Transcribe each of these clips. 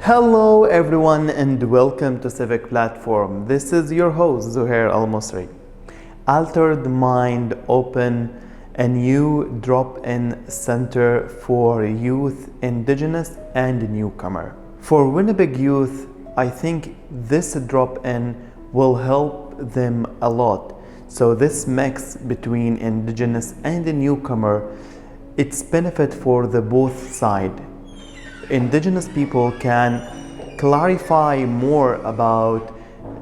Hello everyone and welcome to Civic Platform. This is your host Zuher Almusre. Altered Mind open a new drop-in center for youth, Indigenous and Newcomer. For Winnipeg youth, I think this drop-in will help them a lot. So this mix between Indigenous and the Newcomer, it's benefit for the both side. Indigenous people can clarify more about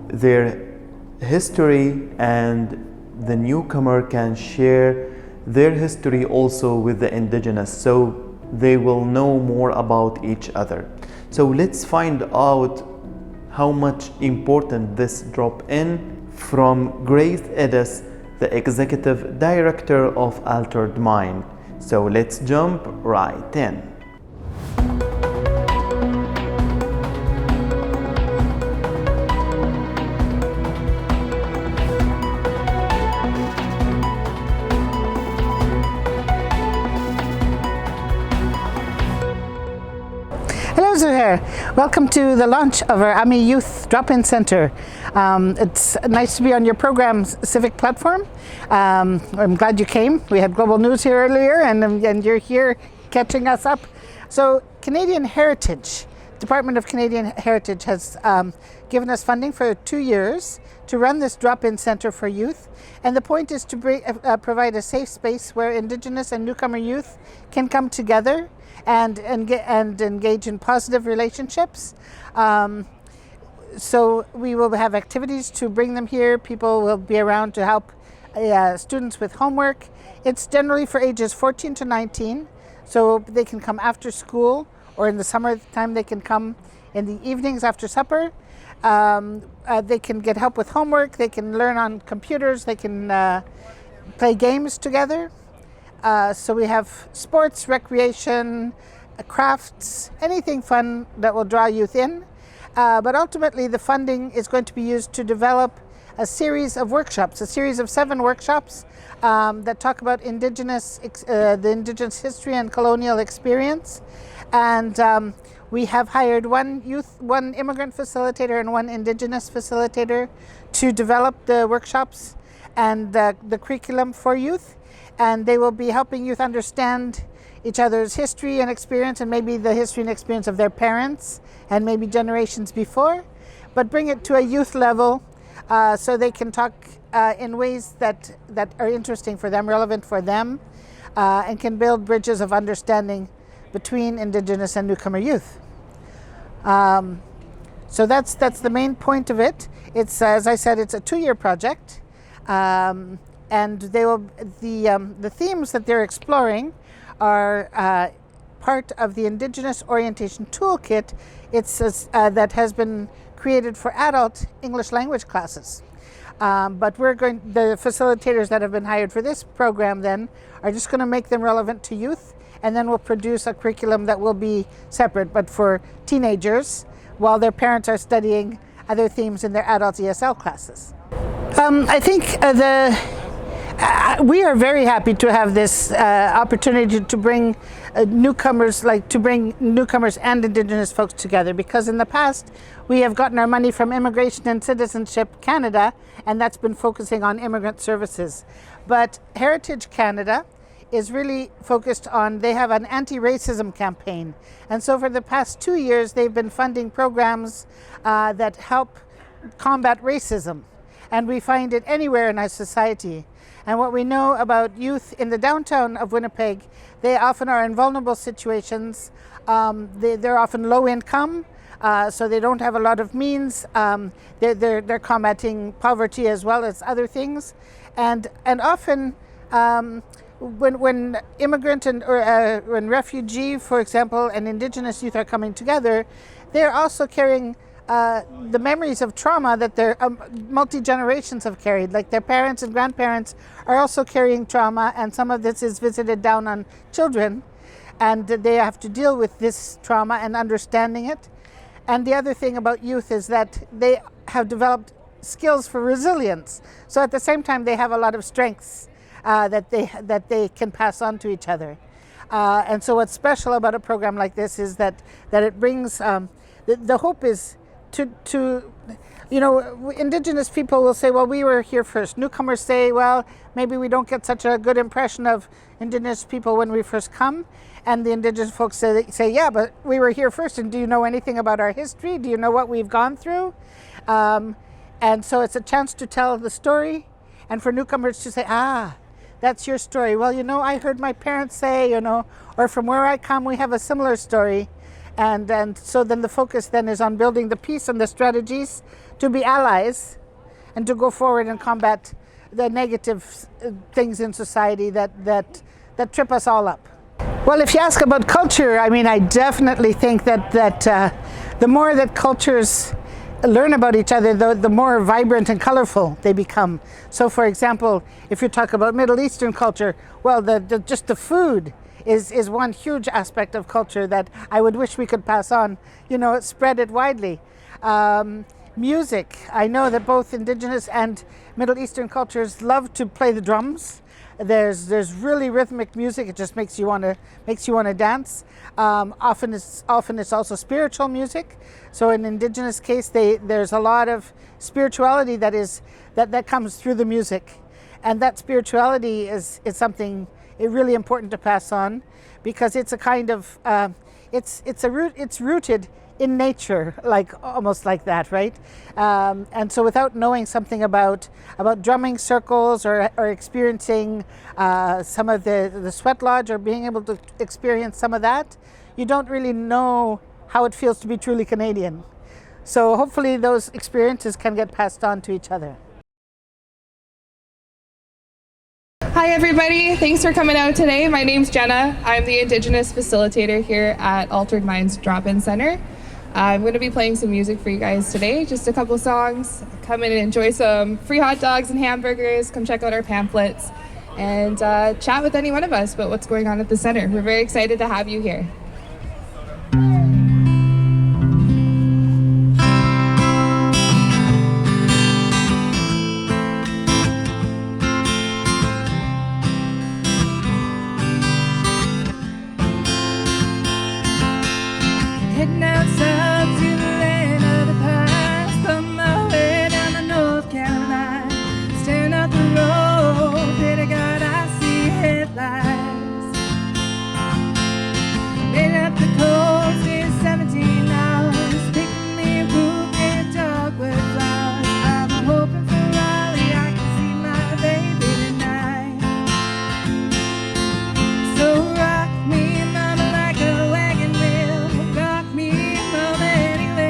their history, and the newcomer can share their history also with the Indigenous, so they will know more about each other. So let's find out how much important this drop-in from Grace Edis, the Executive Director of Altered Mind. So let's jump right in. Hello Zuher, welcome to the launch of our AMI Youth Drop-In Center. It's nice to be on your program's Civic Platform. I'm glad you came. We had global news here earlier and you're here catching us up. So Canadian Heritage, Department of Canadian Heritage has given us funding for 2 years to run this drop-in center for youth. And the point is to provide a safe space where Indigenous and newcomer youth can come together and engage in positive relationships. So we will have activities to bring them here. People will be around to help students with homework. It's generally for ages 14 to 19, so they can come after school, or in the summertime they can come in the evenings after supper. They can get help with homework, they can learn on computers, they can play games together. So we have sports, recreation, crafts, anything fun that will draw youth in. But ultimately the funding is going to be used to develop a series of workshops, a series of 7 workshops that talk about the Indigenous history and colonial experience. And we have hired one immigrant facilitator and one Indigenous facilitator to develop the workshops and the curriculum for youth. And they will be helping youth understand each other's history and experience, and maybe the history and experience of their parents and maybe generations before, but bring it to a youth level so they can talk in ways that are interesting for them, relevant for them, and can build bridges of understanding between Indigenous and newcomer youth. So that's the main point of it. It's, as I said, it's a 2-year project. And the themes that they're exploring are part of the Indigenous Orientation Toolkit. That has been created for adult English language classes. But the facilitators that have been hired for this program then are just going to make them relevant to youth, and then we'll produce a curriculum that will be separate, but for teenagers, while their parents are studying other themes in their adult ESL classes. I think we are very happy to have this opportunity to bring newcomers and Indigenous folks together, because in the past we have gotten our money from Immigration and Citizenship Canada, and that's been focusing on immigrant services. But Heritage Canada is really focused on, they have an anti-racism campaign. And so for the past 2 years they've been funding programs that help combat racism. And we find it anywhere in our society. And what we know about youth in the downtown of Winnipeg, they often are in vulnerable situations. They're often low income, so they don't have a lot of means. They're combating poverty as well as other things. And often when immigrant or when refugee, for example, and Indigenous youth are coming together, they're also carrying the memories of trauma that their multi-generations have carried. Like their parents and grandparents are also carrying trauma, and some of this is visited down on children, and they have to deal with this trauma and understanding it. And the other thing about youth is that they have developed skills for resilience. So at the same time, they have a lot of strengths that they can pass on to each other. And so what's special about a program like this is that it brings the hope is to you know, Indigenous people will say, well, we were here first. Newcomers say, well, maybe we don't get such a good impression of Indigenous people when we first come. And the Indigenous folks say, yeah, but we were here first, and do you know anything about our history? Do you know what we've gone through? And so it's a chance to tell the story, and for newcomers to say, ah, that's your story. Well, you know, I heard my parents say, you know, or from where I come, we have a similar story. And so then the focus then is on building the peace and the strategies to be allies and to go forward and combat the negative things in society that trip us all up. Well, if you ask about culture, I mean, I definitely think that the more that cultures learn about each other, the more vibrant and colorful they become. So, for example, if you talk about Middle Eastern culture, well, just the food is one huge aspect of culture that I would wish we could pass on, you know, spread it widely. Music, I know that both Indigenous and Middle Eastern cultures love to play the drums. There's really rhythmic music. It just makes you want to dance. Often it's also spiritual music. So in Indigenous case, there's a lot of spirituality that comes through the music, and that spirituality is something really important to pass on, because it's a kind of it's rooted in nature, like almost like that, right? And so without knowing something about drumming circles or experiencing some of the sweat lodge or being able to experience some of that, you don't really know how it feels to be truly Canadian. So hopefully those experiences can get passed on to each other. Hi everybody, thanks for coming out today. My name's Jenna. I'm the Indigenous Facilitator here at Altered Minds Drop-In Center. I'm going to be playing some music for you guys today, just a couple songs. Come in and enjoy some free hot dogs and hamburgers. Come check out our pamphlets and chat with any one of us about what's going on at the center. We're very excited to have you here. Heading out south to the land of the past, on my way down to North Carolina. Staring out the road, pray to God I see headlights. Made up the coast in 17 hours, picking me a bouquet of dogwood flowers. I'm hoping for Raleigh, I can see my baby tonight. So rock me, mama, like a wagon wheel. Rock me, mama, anywhere.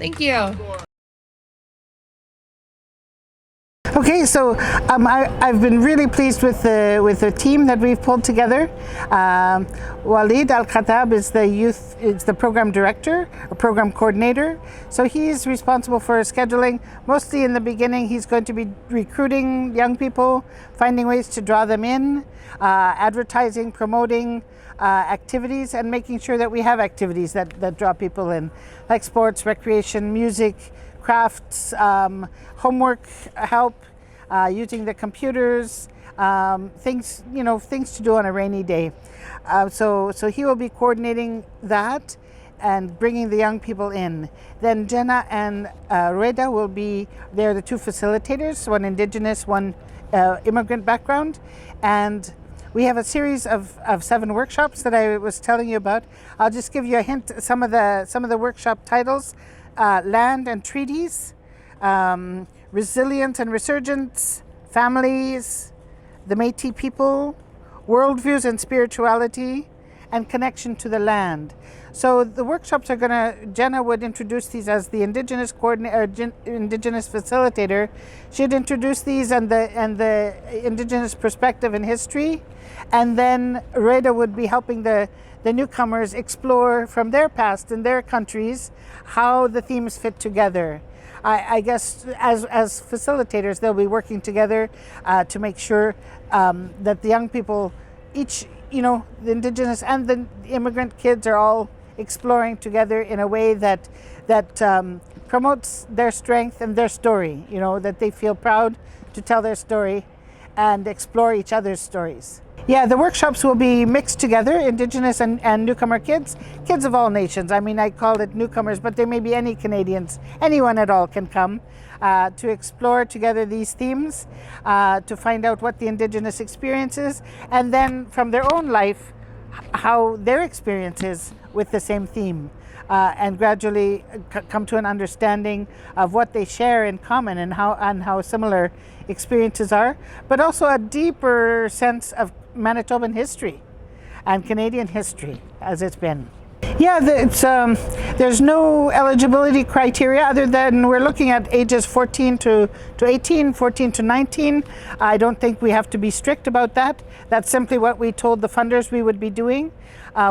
Thank you. Okay, so I've been really pleased with the team that we've pulled together. Walid Al-Khattab is the program director, or program coordinator. So he's responsible for scheduling. Mostly in the beginning, he's going to be recruiting young people, finding ways to draw them in, advertising, promoting activities, and making sure that we have activities that draw people in, like sports, recreation, music, crafts, homework help, using the computers, things to do on a rainy day. So he will be coordinating that and bringing the young people in. Then Jenna and Rueda will be, they're the two facilitators, one Indigenous, one immigrant background. And we have a series of 7 workshops that I was telling you about. I'll just give you a hint, some of the workshop titles. Land and treaties, resilience and resurgence, families, the Métis people, worldviews and spirituality, and connection to the land. So the workshops are Jenna would introduce these as the Indigenous coordinator, Indigenous facilitator. She'd introduce these and the Indigenous perspective and history, and then Reda would be helping the newcomers explore from their past and their countries how the themes fit together. I guess as facilitators, they'll be working together to make sure that the young people, each, the Indigenous and the immigrant kids, are all exploring together in a way that promotes their strength and their story, that they feel proud to tell their story and explore each other's stories. Yeah, the workshops will be mixed together, Indigenous and newcomer kids of all nations. I mean, I call it newcomers, but there may be any Canadians, anyone at all can come to explore together these themes, to find out what the Indigenous experience is, and then from their own life, how their experience is with the same theme, and gradually come to an understanding of what they share in common and how similar experiences are, but also a deeper sense of Manitoban history and Canadian history as it's been. Yeah, there's no eligibility criteria other than we're looking at ages 14 to 18, 14 to 19. I don't think we have to be strict about that. That's simply what we told the funders we would be doing.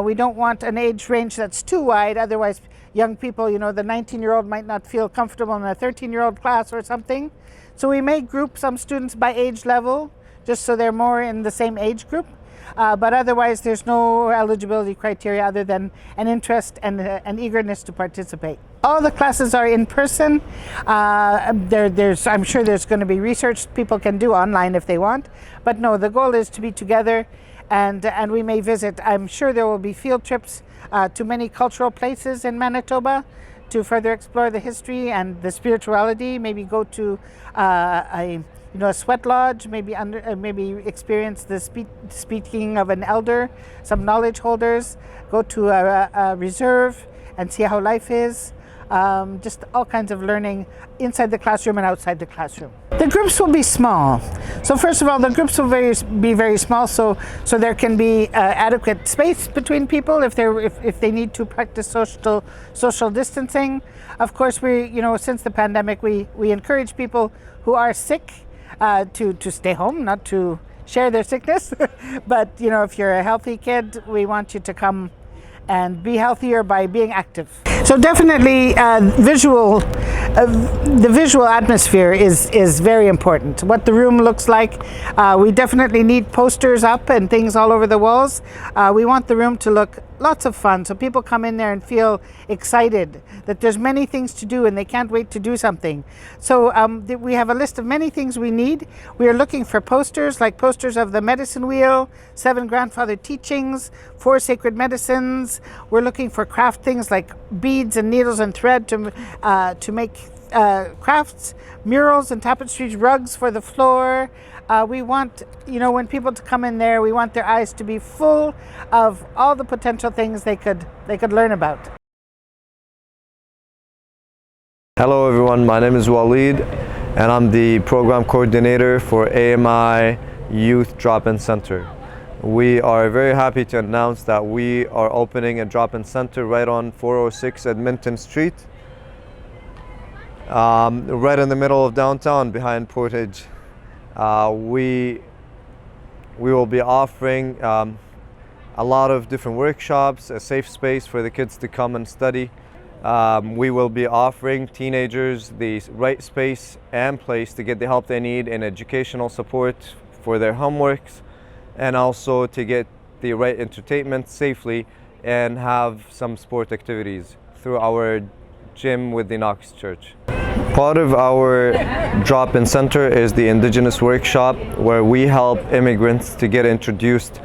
We don't want an age range that's too wide, otherwise young people, the 19-year-old might not feel comfortable in a 13-year-old class or something. So we may group some students by age level, just so they're more in the same age group. But otherwise, there's no eligibility criteria other than an interest and an eagerness to participate. All the classes are in person. I'm sure there's going to be research people can do online if they want. But no, the goal is to be together, and we may visit. I'm sure there will be field trips to many cultural places in Manitoba to further explore the history and the spirituality. Maybe go to a sweat lodge, maybe experience the speaking of an elder, some knowledge holders, go to a reserve and see how life is. Just all kinds of learning inside the classroom and outside the classroom. The groups will be small. So first of all, the groups will be very small, so there can be adequate space between people if they need to practice social distancing. Of course, since the pandemic, we encourage people who are sick to stay home, not to share their sickness. But if you're a healthy kid, we want you to come and be healthier by being active. So definitely the visual atmosphere is very important. What the room looks like. We definitely need posters up and things all over the walls. We want the room to look lots of fun, so people come in there and feel excited that there's many things to do and they can't wait to do something. So we have a list of many things we need. We are looking for posters, like posters of the medicine wheel, 7 grandfather teachings, 4 sacred medicines. We're looking for craft things like beads and needles and thread to make crafts, murals and tapestries, rugs for the floor. We want, when people to come in there, we want their eyes to be full of all the potential things they could learn about. Hello everyone, my name is Walid and I'm the program coordinator for AMI Youth Drop-In Center. We are very happy to announce that we are opening a drop-in center right on 406 Edmonton Street. right in the middle of downtown behind Portage. We will be offering a lot of different workshops, a safe space for the kids to come and study. We will be offering teenagers the right space and place to get the help they need in educational support for their homeworks, and also to get the right entertainment safely and have some sport activities through our gym with the Knox Church. Part of our drop-in center is the Indigenous workshop, where we help immigrants to get introduced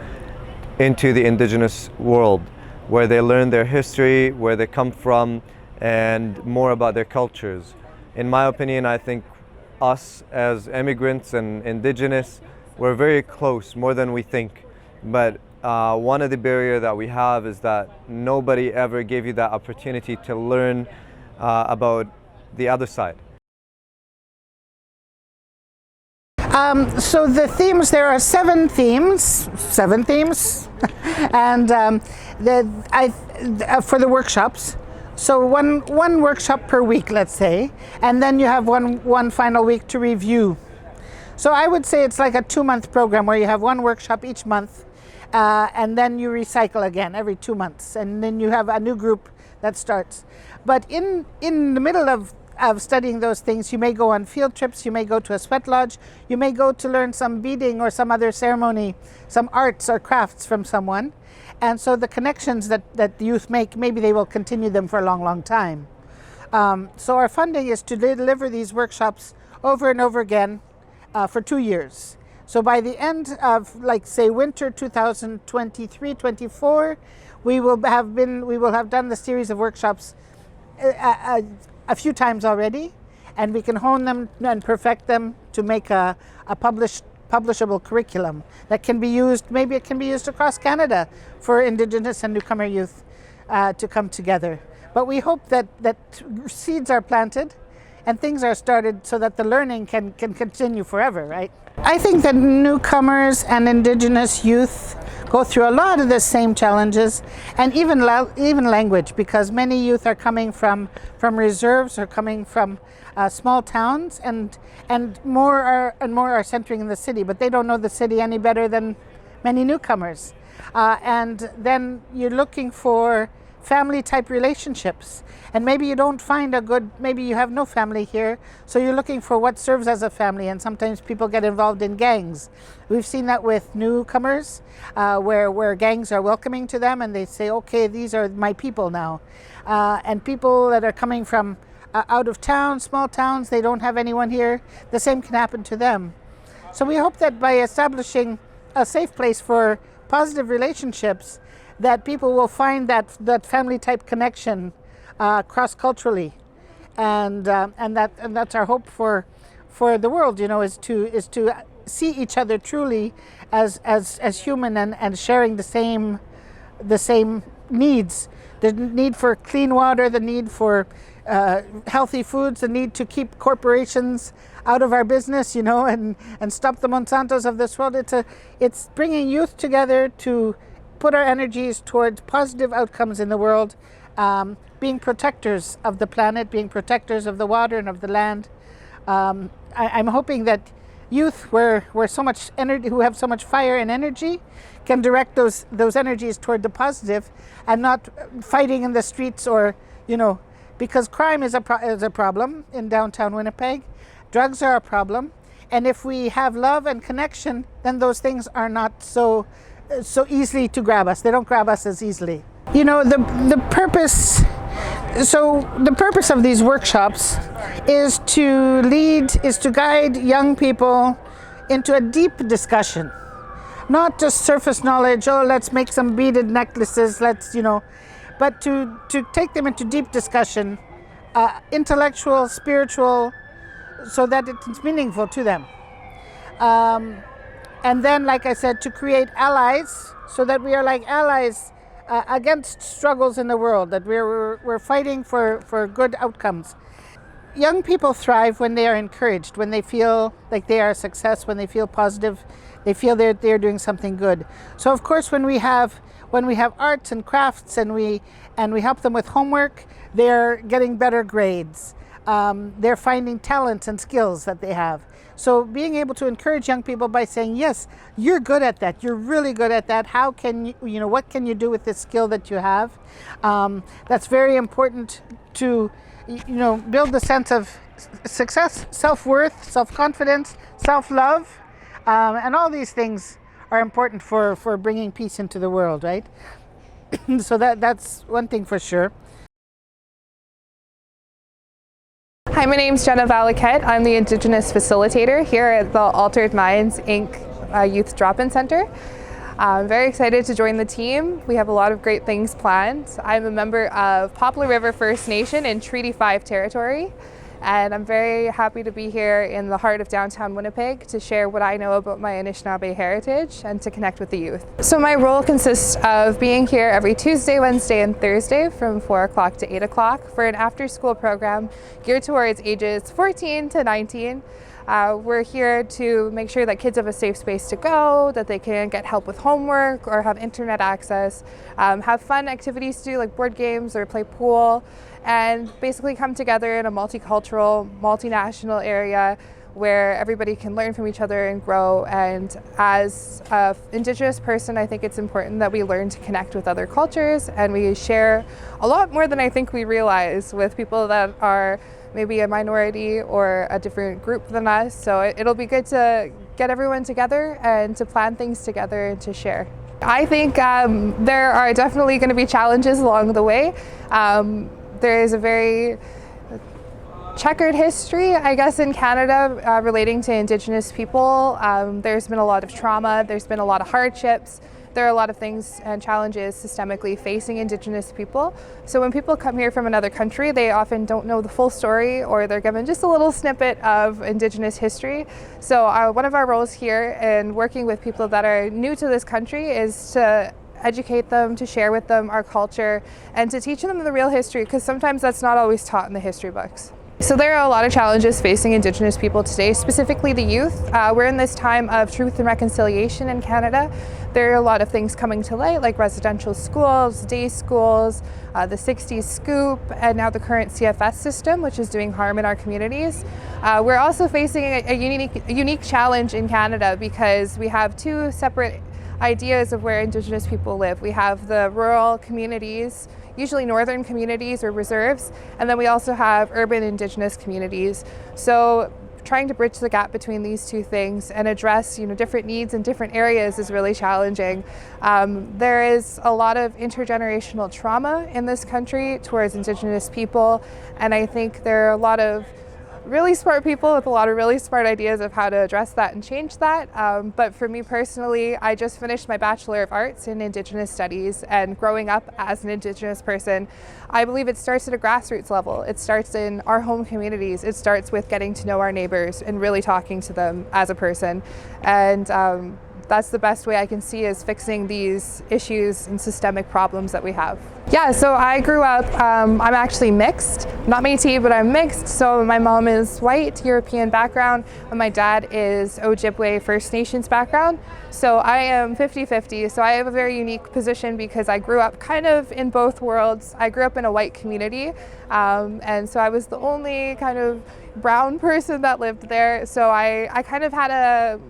into the Indigenous world, where they learn their history, where they come from, and more about their cultures. In my opinion, I think us as immigrants and Indigenous, we're very close, more than we think. But one of the barriers that we have is that nobody ever gave you that opportunity to learn about the other side. So the themes, there are seven themes, and for the workshops. So one workshop per week, let's say, and then you have one final week to review. So I would say it's like a 2-month program where you have one workshop each month, and then you recycle again every 2 months, and then you have a new group that starts. But in the middle of studying those things, you may go on field trips, you may go to a sweat lodge, you may go to learn some beading or some other ceremony, some arts or crafts from someone. And so the connections that the youth make, maybe they will continue them for a long, long time. So our funding is to deliver these workshops over and over again for 2 years. So by the end of, like, say, winter 2023-24, we will have done the series of workshops a few times already, and we can hone them and perfect them to make a publishable curriculum that can be used. Maybe it can be used across Canada for Indigenous and newcomer youth to come together. But we hope that seeds are planted and things are started so that the learning can continue forever, right? I think that newcomers and Indigenous youth go through a lot of the same challenges, and even language, because many youth are coming from reserves or coming from small towns, and more are centering in the city, but they don't know the city any better than many newcomers. And then you're looking for family type relationships, and maybe you don't find maybe you have no family here, so you're looking for what serves as a family, and sometimes people get involved in gangs. We've seen that with newcomers, where gangs are welcoming to them and they say, okay, these are my people now. And people that are coming from out of town, small towns, they don't have anyone here, the same can happen to them. So we hope that by establishing a safe place for positive relationships, that people will find that family type connection cross-culturally, and that's our hope for the world. Is to see each other truly as human and sharing the same needs, the need for clean water, the need for healthy foods, the need to keep corporations out of our business, and stop the Monsantos of this world. It's bringing youth together to put our energies towards positive outcomes in the world, being protectors of the planet, being protectors of the water and of the land. I'm hoping that youth, who have so much fire and energy, can direct those energies toward the positive, and not fighting in the streets, or because crime is a problem in downtown Winnipeg. Drugs are a problem, and if we have love and connection, then those things are not so easily to grab us. They don't grab us as easily. The purpose of these workshops is to guide young people into a deep discussion, not just surface knowledge. Oh, let's make some beaded necklaces. But to take them into deep discussion, intellectual, spiritual, so that it's meaningful to them. And then, like I said, to create allies, so that we are like allies against struggles in the world, that we're fighting for good outcomes. Young people thrive when they are encouraged, when they feel like they are a success, when they feel positive, they feel they're doing something good. So of course, when we have arts and crafts, and we help them with homework, they're getting better grades. they're finding talents and skills that they have. So being able to encourage young people by saying, yes, you're good at that, you're really good at that, how can you, what can you do with this skill that you have? That's very important to, build the sense of success, self-worth, self-confidence, self-love, and all these things are important for bringing peace into the world, right? So that's one thing for sure. Hi, my name's Jenna Valaquette. I'm the Indigenous Facilitator here at the Altered Minds Inc. Youth Drop-In Center. I'm very excited to join the team. We have a lot of great things planned. I'm a member of Poplar River First Nation in Treaty 5 territory, and I'm very happy to be here in the heart of downtown Winnipeg to share what I know about my Anishinaabe heritage and to connect with the youth. So my role consists of being here every Tuesday, Wednesday, and Thursday from 4 o'clock to 8 o'clock for an after-school program geared towards ages 14 to 19. We're here to make sure that kids have a safe space to go, that they can get help with homework or have internet access, have fun activities to do like board games or play pool, and basically come together in a multicultural, multinational area where everybody can learn from each other and grow. And as an Indigenous person, I think it's important that we learn to connect with other cultures, and we share a lot more than I think we realize with people that are maybe a minority or a different group than us. So it'll be good to get everyone together and to plan things together and to share. I think there are definitely going to be challenges along the way. There is a very checkered history, I guess, in Canada relating to Indigenous people. There's been a lot of trauma, there's been a lot of hardships. There are a lot of things and challenges systemically facing Indigenous people. So when people come here from another country, they often don't know the full story, or they're given just a little snippet of Indigenous history. So one of our roles here in working with people that are new to this country is to educate them, to share with them our culture, and to teach them the real history, because sometimes that's not always taught in the history books. So there are a lot of challenges facing Indigenous people today, specifically the youth. We're in this time of truth and reconciliation in Canada. There are a lot of things coming to light, like residential schools, day schools, the 60s scoop, and now the current CFS system, which is doing harm in our communities. We're also facing a unique challenge in Canada because we have two separate ideas of where Indigenous people live. We have the rural communities, usually northern communities or reserves, and then we also have urban Indigenous communities. So trying to bridge the gap between these two things and address different needs in different areas is really challenging. There is a lot of intergenerational trauma in this country towards Indigenous people, and I think there are a lot of really smart people with a lot of really smart ideas of how to address that and change that. But for me personally, I just finished my Bachelor of Arts in Indigenous Studies, and growing up as an Indigenous person, I believe it starts at a grassroots level. It starts in our home communities. It starts with getting to know our neighbors and really talking to them as a person. And that's the best way I can see is fixing these issues and systemic problems that we have. Yeah, so I grew up, I'm actually mixed, not Métis, but I'm mixed. So my mom is white, European background, and my dad is Ojibwe First Nations background. So I am 50-50, so I have a very unique position because I grew up kind of in both worlds. I grew up in a white community, and so I was the only kind of brown person that lived there. So I kind of had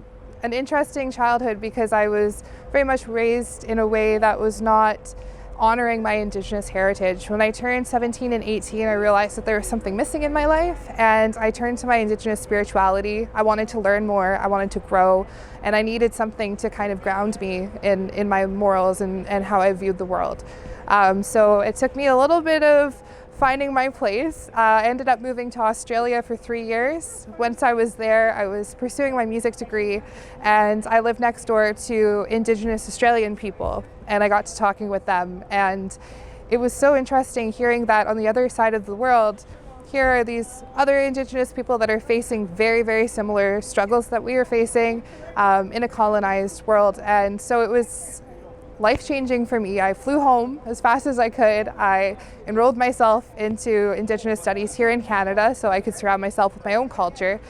an interesting childhood because I was very much raised in a way that was not honoring my Indigenous heritage. When I turned 17 and 18, I realized that there was something missing in my life, and I turned to my Indigenous spirituality. I wanted to learn more, I wanted to grow, and I needed something to kind of ground me in my morals and how I viewed the world. So it took me a little bit of finding my place. I ended up moving to Australia for 3 years. Once I was there, I was pursuing my music degree, and I lived next door to Indigenous Australian people, and I got to talking with them. And it was so interesting hearing that on the other side of the world, here are these other Indigenous people that are facing very, very similar struggles that we are facing in a colonized world. And so it was life-changing for me. I flew home as fast as I could. I enrolled myself into Indigenous studies here in Canada so I could surround myself with my own culture,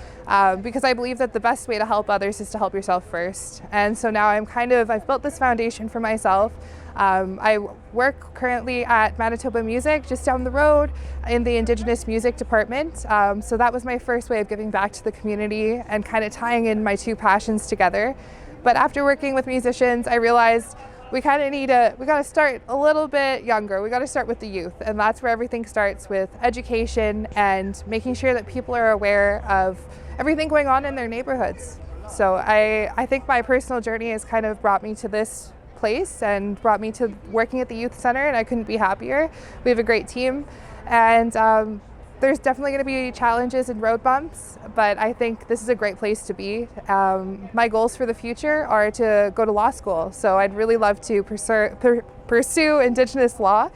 because I believe that the best way to help others is to help yourself first. And so now I've built this foundation for myself. I work currently at Manitoba Music, just down the road in the Indigenous Music department. So that was my first way of giving back to the community and kind of tying in my two passions together. But after working with musicians, I realized we got to start a little bit younger. We got to start with the youth, and that's where everything starts, with education and making sure that people are aware of everything going on in their neighborhoods. So I think my personal journey has kind of brought me to this place and brought me to working at the youth center, and I couldn't be happier. We have a great team, and there's definitely going to be challenges and road bumps, but I think this is a great place to be. My goals for the future are to go to law school, so I'd really love to pursue Indigenous law,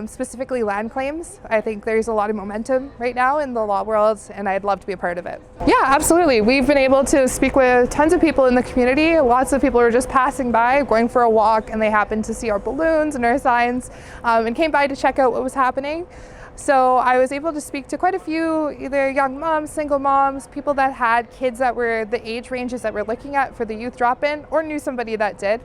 specifically land claims. I think there's a lot of momentum right now in the law world, and I'd love to be a part of it. Yeah, absolutely. We've been able to speak with tons of people in the community. Lots of people are just passing by, going for a walk, and they happened to see our balloons and our signs, and came by to check out what was happening. So I was able to speak to quite a few either young moms, single moms, people that had kids that were the age ranges that we're looking at for the youth drop-in, or knew somebody that did.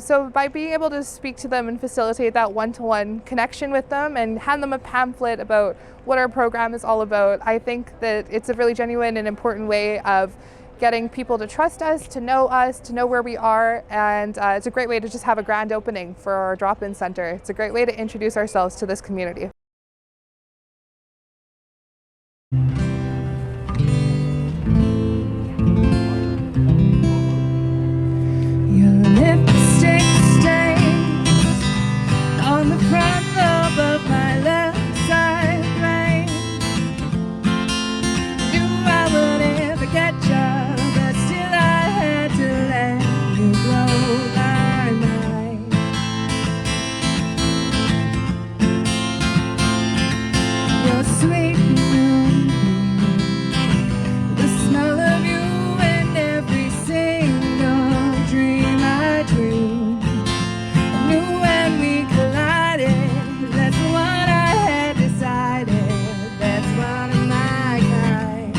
So by being able to speak to them and facilitate that one-to-one connection with them and hand them a pamphlet about what our program is all about, I think that it's a really genuine and important way of getting people to trust us, to know where we are, and it's a great way to just have a grand opening for our drop-in center. It's a great way to introduce ourselves to this community. On the front lobe of my left side brain, knew I would never get you, but still I had to let you blow my mind. Your sweet moonbeam, the smell of you in every single dream I dream. Knew when we collided, that's what I had decided, that's one of my kind.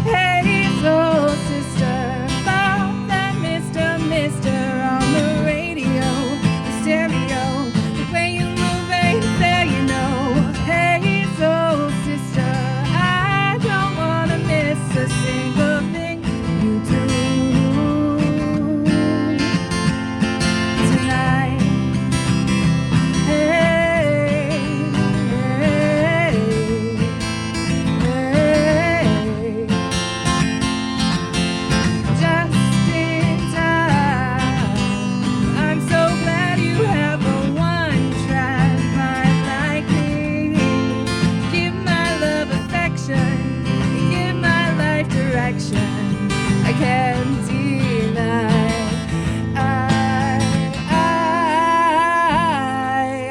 Hey, soul sister, thought that Mr. on the radio, the stereo, the way you move ain't there, you know. Hey, soul sister, I don't wanna miss a single thing you do. I can't deny.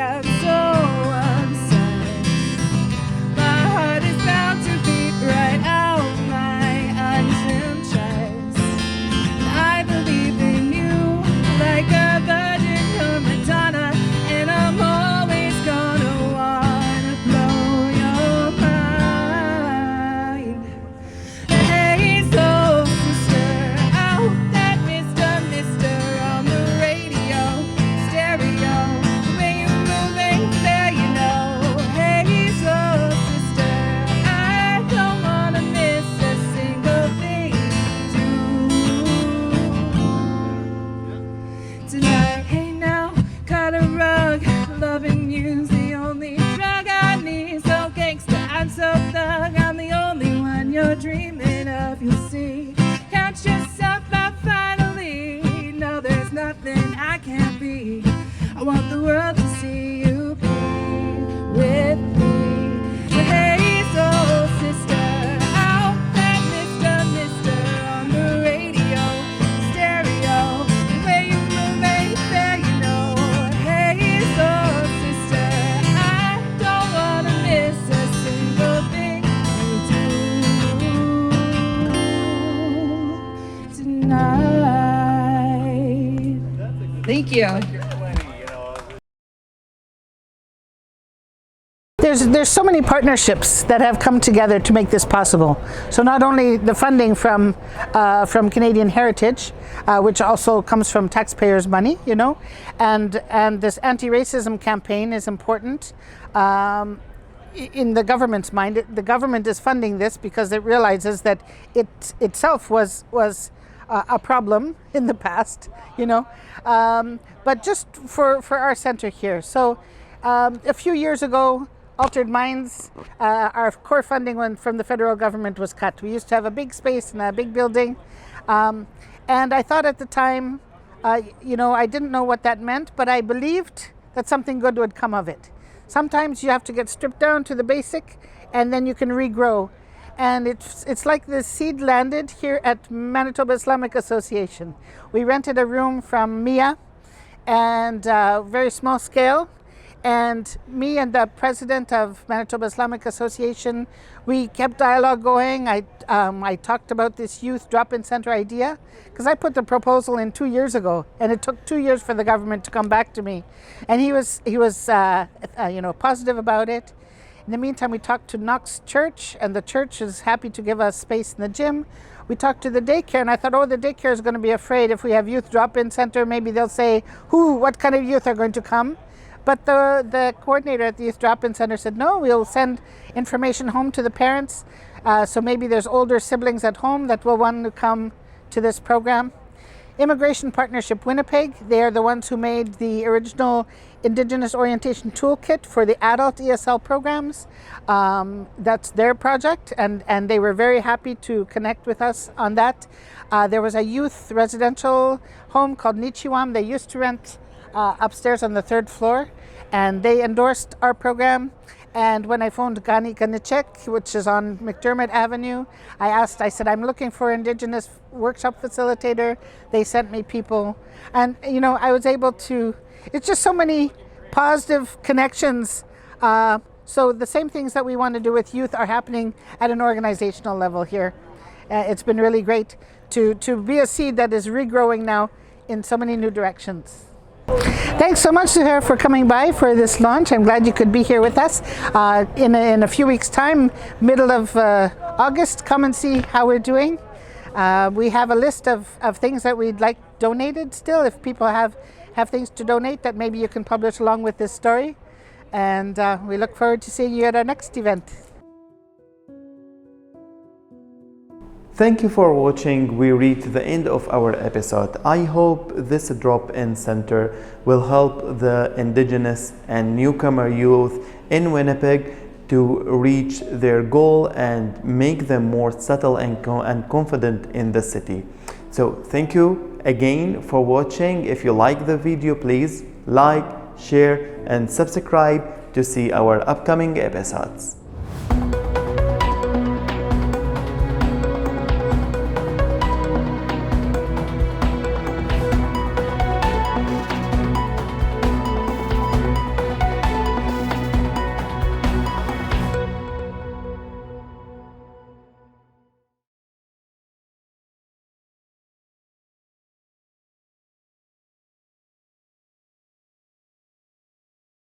I'm so obsessed. My heart is bound to beat right out my untrimmed chest. I believe in you like a virgin, you're Madonna, and I'm always gonna wanna blow your mind. Hey, soul sister, out that Mr. on the radio, stereo, the way you move ain't fair, you know. Hey, soul sister, I don't wanna miss a single thing you do tonight. Hey now, cut a rug, loving you's the only drug I need. So gangsta, I'm so thug, I'm the only one you're dreaming of, you'll see. Count yourself out finally, no there's nothing I can't be. I want the world to see you be with me. Hey soul sister, out that Mr. on the radio, stereo, the way you move ain't fair, you know. Hey soul sister, I don't wanna miss a single thing you do. Thank you. There's so many partnerships that have come together to make this possible. So not only the funding from Canadian Heritage, which also comes from taxpayers' money, you know, and this anti-racism campaign is important. In the government's mind, the government is funding this because it realizes that it itself was a problem in the past, you know, but just for our center here. So a few years ago, Altered Minds, our core funding from the federal government was cut. We used to have a big space and a big building, and I thought at the time, you know, I didn't know what that meant, but I believed that something good would come of it. Sometimes you have to get stripped down to the basic, and then you can regrow. And it's like the seed landed here at Manitoba Islamic Association. We rented a room from Mia, and very small scale. And me and the president of Manitoba Islamic Association, we kept dialogue going. I talked about this youth drop-in center idea because I put the proposal in 2 years ago, and it took 2 years for the government to come back to me. And he was you know, positive about it. In the meantime, we talked to Knox Church, and the church is happy to give us space in the gym. We talked to the daycare, and I thought, oh, the daycare is going to be afraid if we have youth drop-in center. Maybe they'll say, what kind of youth are going to come? But the coordinator at the Youth Drop-In Center said, no, we'll send information home to the parents. So maybe there's older siblings at home that will want to come to this program. Immigration Partnership Winnipeg, they are the ones who made the original Indigenous Orientation Toolkit for the adult ESL programs. That's their project, and they were very happy to connect with us on that. There was a youth residential home called Nichiwam. They used to rent upstairs on the 3rd floor, and they endorsed our program. And when I phoned Gani Ganichek, which is on McDermott Avenue, I said, I'm looking for Indigenous workshop facilitator. They sent me people. And, you know, I was able to, it's just so many positive connections. So the same things that we want to do with youth are happening at an organizational level here. It's been really great to be a seed that is regrowing now in so many new directions. Thanks so much, Zuher, for coming by for this launch. I'm glad you could be here with us. In a few weeks' time, middle of August, come and see how we're doing. We have a list of things that we'd like donated still. If people have things to donate that maybe you can publish along with this story. And we look forward to seeing you at our next event. Thank you for watching. We reached the end of our episode. I hope this drop-in center will help the Indigenous and newcomer youth in Winnipeg to reach their goal and make them more settled and confident in the city. So thank you again for watching. If you like the video, please like, share, and subscribe to see our upcoming episodes.